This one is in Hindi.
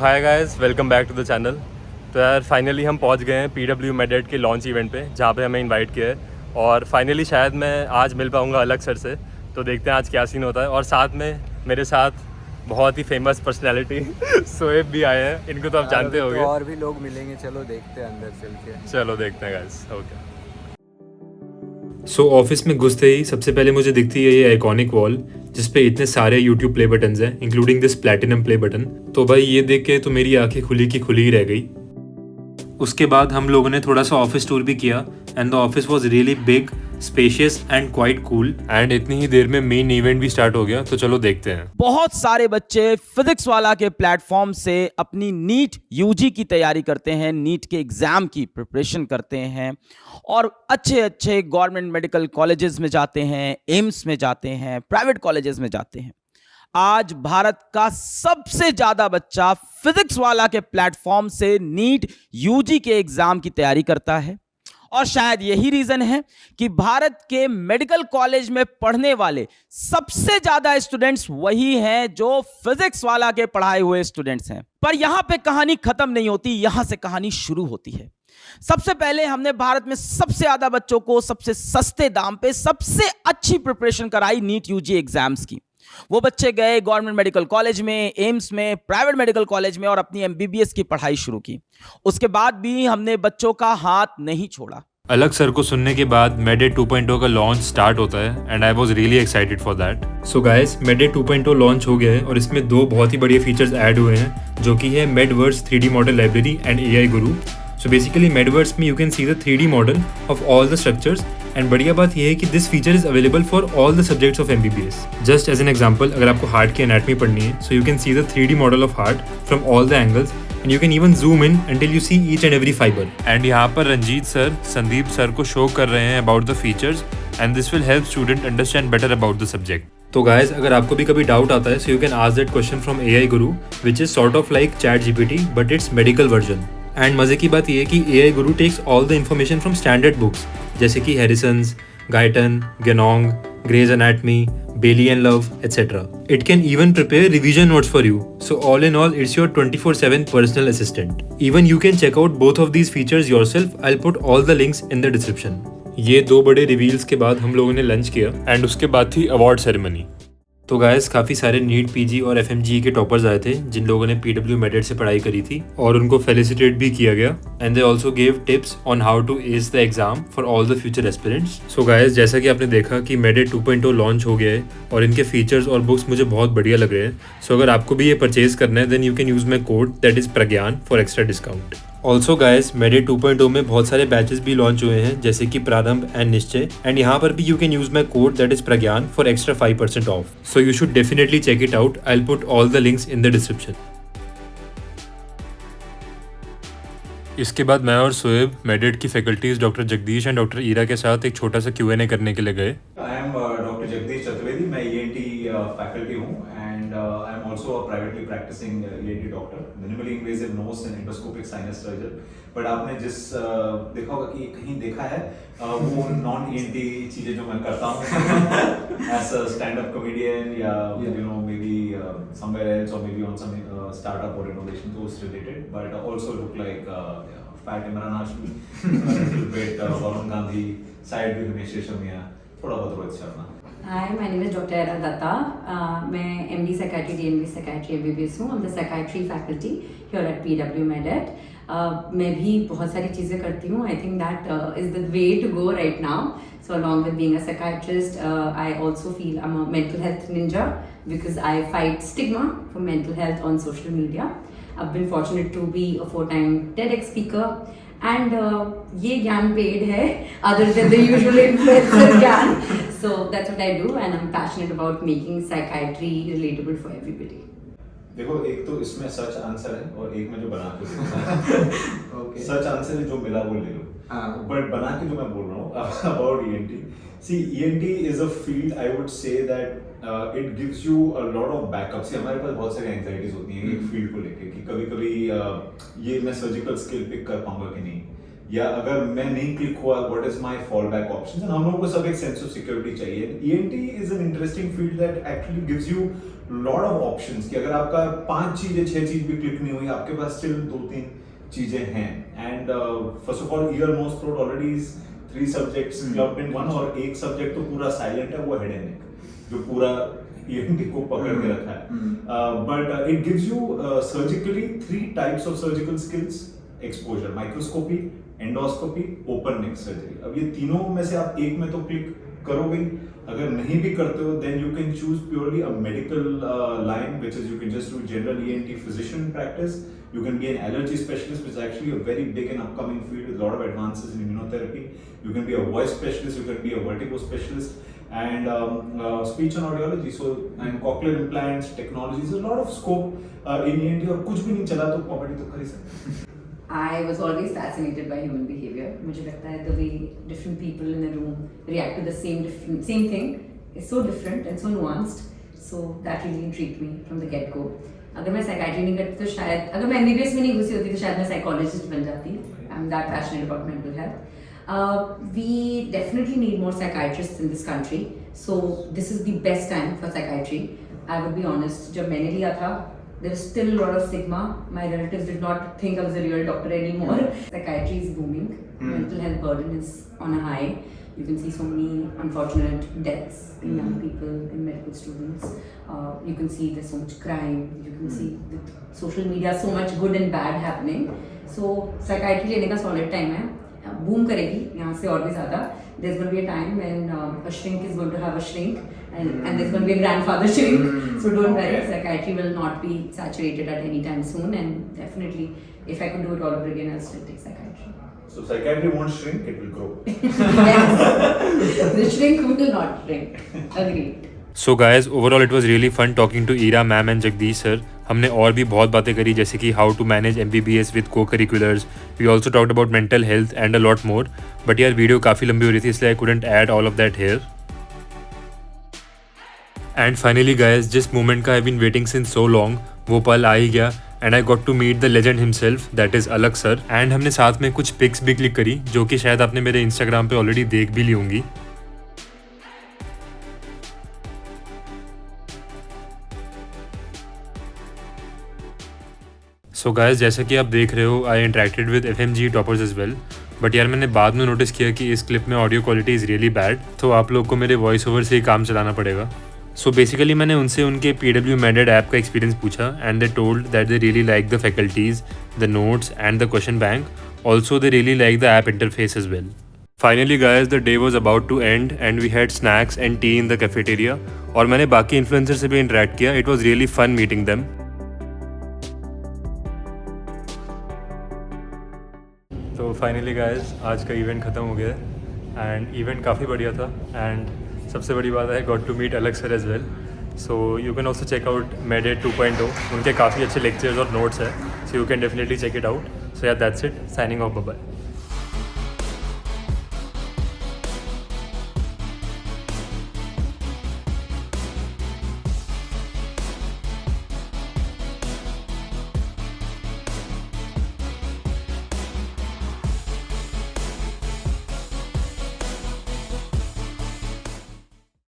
Hi guys, welcome back to the channel. तो यार फाइनली हम पहुंच गए हैं PW मेडेट के लॉन्च इवेंट पे, जहां पे हमें इनवाइट किया है। और फाइनली शायद मैं आज मिल पाऊंगा अलग सर से। तो देखते हैं आज क्या सीन होता है। और साथ में मेरे साथ बहुत ही फेमस पर्सनैलिटी सोएब भी आए हैं। इनको तो आप जानते होंगे। तो और भी लोग मिलेंगे, चलो देखते हैं अंदर चल के। चलो देखते हैं गाइस। ओके। सो ऑफिस में घुसते ही सबसे पहले मुझे दिखती है ये आइकॉनिक वॉल, जिसपे इतने सारे YouTube प्ले बटन्स हैं, including this platinum play button. तो भाई ये देख के तो मेरी आंखें खुली की खुली ही रह गई। उसके बाद हम लोगों ने थोड़ा सा ऑफिस टूर भी किया and the office was really big, spacious and quite cool. And इतनी ही देर में मेन इवेंट भी स्टार्ट हो गया, तो चलो देखते हैं। बहुत सारे बच्चे फिजिक्स वाला के प्लेटफॉर्म से अपनी नीट यूजी की तैयारी करते हैं, नीट के एग्जाम की प्रिपरेशन करते हैं और अच्छे अच्छे गवर्नमेंट मेडिकल कॉलेजेस में जाते हैं, एम्स में जाते हैं, प्राइवेट कॉलेजेस में जाते हैं। आज भारत का सबसे ज्यादा बच्चा फिजिक्स वाला के प्लेटफॉर्म से नीट यूजी के एग्जाम की तैयारी करता है। और शायद यही रीजन है कि भारत के मेडिकल कॉलेज में पढ़ने वाले सबसे ज्यादा स्टूडेंट्स वही हैं जो फिजिक्स वाला के पढ़ाए हुए स्टूडेंट्स हैं। पर यहां पे कहानी खत्म नहीं होती, यहां से कहानी शुरू होती है। सबसे पहले हमने भारत में सबसे ज्यादा बच्चों को सबसे सस्ते दाम पे सबसे अच्छी प्रिपरेशन कराई नीट यूजी एग्जाम्स की। वो बच्चे गए गवर्नमेंट मेडिकल कॉलेज में, एम्स में, प्राइवेट मेडिकल कॉलेज में और अपनी MBBS की पढ़ाई शुरू की। उसके बाद भी हमने बच्चों का हाथ नहीं छोड़ा। अलग सर को सुनने के बाद मेडेट 2.0 का लॉन्च स्टार्ट होता है and I was really excited for that. So guys, MedEd 2.0 launch हो गया है और इसमें दो बहुत ही बढ़िया फीचर्स ऐड हुए हैं, जो कि है मेडवर्स 3D model library and AI Guru. So basically Medverse में you can see the 3D model of all the structures and बढ़िया बात यह है कि this feature is available for all the subjects of MBBS. Just as an example, अगर आपको हार्ट की anatomy पढ़नी है, so you can see the 3D model of heart from all the angles and you can even zoom in until you see each and every fiber. And यहाँ पर रंजीत सर संदीप सर को शो कर रहे हैं about the features and this will help student understand better about the subject. तो गाइस, अगर आपको भी कभी डाउट आता है, so you can ask that question from AI Guru, which is sort of like ChatGPT but its medical version. And मजे की बात यह है कि AI Guru takes all the information from standard books जैसे कि Harrison's, Guyton, Ganong, Gray's anatomy, Bailey and love etcetera. It can even prepare revision notes for you. So all in all it's your 24/7 personal assistant. Even you can check out both of these features yourself. I will put all the links in the description. ये दो बड़े रिवील्स के बाद हम लोगों ने लंच किया एंड उसके बाद थी अवार्ड सेरेमनी। तो गाइस, काफ़ी सारे नीट PG और FMGE के टॉपर्स आए थे जिन लोगों ने PW मेडेट से पढ़ाई करी थी और उनको फेलिसिटेट भी किया गया and they also gave tips on how to ace the exam for all the future aspirants. So guys, जैसा कि आपने देखा कि मेडेट 2.0 लॉन्च हो गया है और इनके फीचर्स और बुक्स मुझे बहुत बढ़िया लग रहे हैं। सो अगर आपको भी ये परचेज करना है then you can use my code that is Pragyan for extra discount. Also guys, MedEd 2.0 में बहुत सारे बैचेस भी लॉन्च हुए हैं जैसे कि प्रारंभ एंड निश्चय एंड यहाँ पर भी you can use my code that is Pragyan for extra 5% off. So you should definitely check it out. I will put all the links in the description. इसके बाद मैं और सोएब मेडेट की faculties doctor Jagdish and doctor Ira के साथ एक छोटा सा Q&A करने के लिए गए। I am doctor Jagdish Chaturvedi, मैं ENT फैकल्टी हूँ and I am also a privately practising ENT doctor, minimally invasive nose and endoscopic sinus surgeon. But आपने जिस देखा होगा कि कहीं देखा है वो नॉन ENT चीज़ें जो मैं करता हूँ as a stand up comedian या you know maybe somewhere else और maybe on some startup और innovation tools related, but also look like fat Imran Hashmi, little bit Varun Gandhi, side भी हिमेश रेशमिया, थोड़ा बहुत Rohit Sharma. Hi, my name is Dr. Era Datta. मैं MD Psychiatry, DMD Psychiatry MBBS हूँ। I'm the Psychiatry faculty here at PW Medet. मैं भी बहुत सारी चीज़ें करती हूँ। I think that is the way to go right now. So along with being a psychiatrist, I also feel I'm a mental health ninja because I fight stigma for mental health on social media. I've been fortunate to be a 4-time TEDx speaker. And ये ज्ञान पेड है other than the usual influencer ज्ञान. So that's what I do and I'm passionate about making psychiatry relatable for everybody. देखो, एक तो इसमें सच आंसर है और एक में जो बना के सच आंसर है जो मिला वो ले लो, बट बना के जो मैं बोल रहा हूँ about ENT, see ENT is a field I would say that it gives you a lot of backup. See हमारे पास बहुत सारी एंजाइटीज होती हैं एक फील्ड को लेके कि कभी कभी ये मैं सर्जिकल स्किल पिक कर पाऊंगा कि नहीं, या अगर मैं नहीं क्लिक हुआ what is my fall back options. हम लोगों को सब एक सेंस ऑफ सिक्योरिटी चाहिए। ENT is an interesting field that actually gives you lot of options कि अगर आपका 5 चीजें 6 चीज भी क्लिक नहीं हुई, आपके पास स्टिल 2-3 चीजें हैं। And first of all ear nose throat already is 3 subjects clubbed in one, और एक सब्जेक्ट तो पूरा साइलेंट है, वो हेड एंड नेक जो पूरा ईएनटी को पकड़ के रखा है। But it gives you surgically 3 types of surgical skills exposure, microscopy, endoscopy, open neck surgery. अब ये तीनों में से आप एक में तो क्लिक करोगे, अगर नहीं भी करते हो then you can choose purely a medical line which is you can just do general ENT physician practice, you can be an allergy specialist which is actually a very big and upcoming field with a lot of advances in immunotherapy, you can be a voice specialist, you can be a vertigo specialist, and speech and audiology, so and cochlear implants technologies, there's a lot of scope in ENT, और कुछ भी नहीं चला तो कॉमेडी तो कर ही सकते। I was always fascinated by human behavior. मुझे लगता है the way different people in a room react to the same thing is so different and so nuanced. So that really intrigued me from the get go. अगर मैं साइकाइट्री नहीं करती तो शायद, अगर मैं एमबीबीएस में नहीं घुसी होती तो शायद मैं साइकोलॉजिस्ट बन जाती। I am that passionate about mental health. We definitely need more psychiatrists in this country, so this is the best time for psychiatry. I would be honest, जब मैंने लिया था there is still a lot of stigma. My relatives did not think I was a real doctor anymore. Psychiatry is booming. Mental health burden is on a high. You can see so many unfortunate deaths in young people, in medical students. You can see there's so much crime. You can see with social media so much good and bad happening. So psychiatry लेने का solid time है. Boom करेगी यहाँ से और भी ज़्यादा. There's going to be a time when a shrink is going to have a shrink, and there's going to be a grandfather shrink. So don't worry, psychiatry will not be saturated at any time soon. And definitely, if I could do it all over again, I'll still take psychiatry. So psychiatry won't shrink, it will grow. Yes, the shrink will not shrink. Agreed. So guys overall it was really fun talking to Ira ma'am and Jagdish sir. हमने और भी बहुत बातें करी, जैसे कि how to manage MBBS with co curriculars. We also talked about mental health and a lot more. But यार वीडियो काफ़ी लंबी हो रही थी, इसलिए I couldn't add all of that here. And finally guys, जिस मोमेंट का I been waiting since so long, वो पल आ ही गया and I got to meet the legend himself, that is Alakh sir. And हमने साथ में कुछ पिक्स भी क्लिक करी, जो कि शायद आपने मेरे इंस्टाग्राम पे ऑलरेडी देख भी ली होंगी। सो गाइस, जैसा कि आप देख रहे हो, I interacted with FMG toppers as well. But यार मैंने बाद में नोटिस किया कि इस क्लिप में audio quality is really bad, तो आप लोग को मेरे वॉइस ओवर से ही काम चलाना पड़ेगा। सो बेसिकली मैंने उनसे उनके PW मेडेड ऐप का एक्सपीरियंस पूछा and they told that they really like the faculties, the notes and the question bank. Also they really like the app interface as well. Finally guys, the day was about to end and we had snacks and tea in the cafeteria. और मैंने बाकी इन्फ्लुएंसर से भी इंटरेक्ट किया। It was really fun meeting them. तो फाइनली गाइस, आज का इवेंट ख़त्म हो गया है एंड इवेंट काफ़ी बढ़िया था। एंड सबसे बड़ी बात है, गॉट टू मीट अलग sir as well. So you can also check out MedEd 2.0, उनके काफ़ी अच्छे लेक्चर्स और नोट्स है, so you can definitely check it out. So yeah that's it, signing off, bye bye.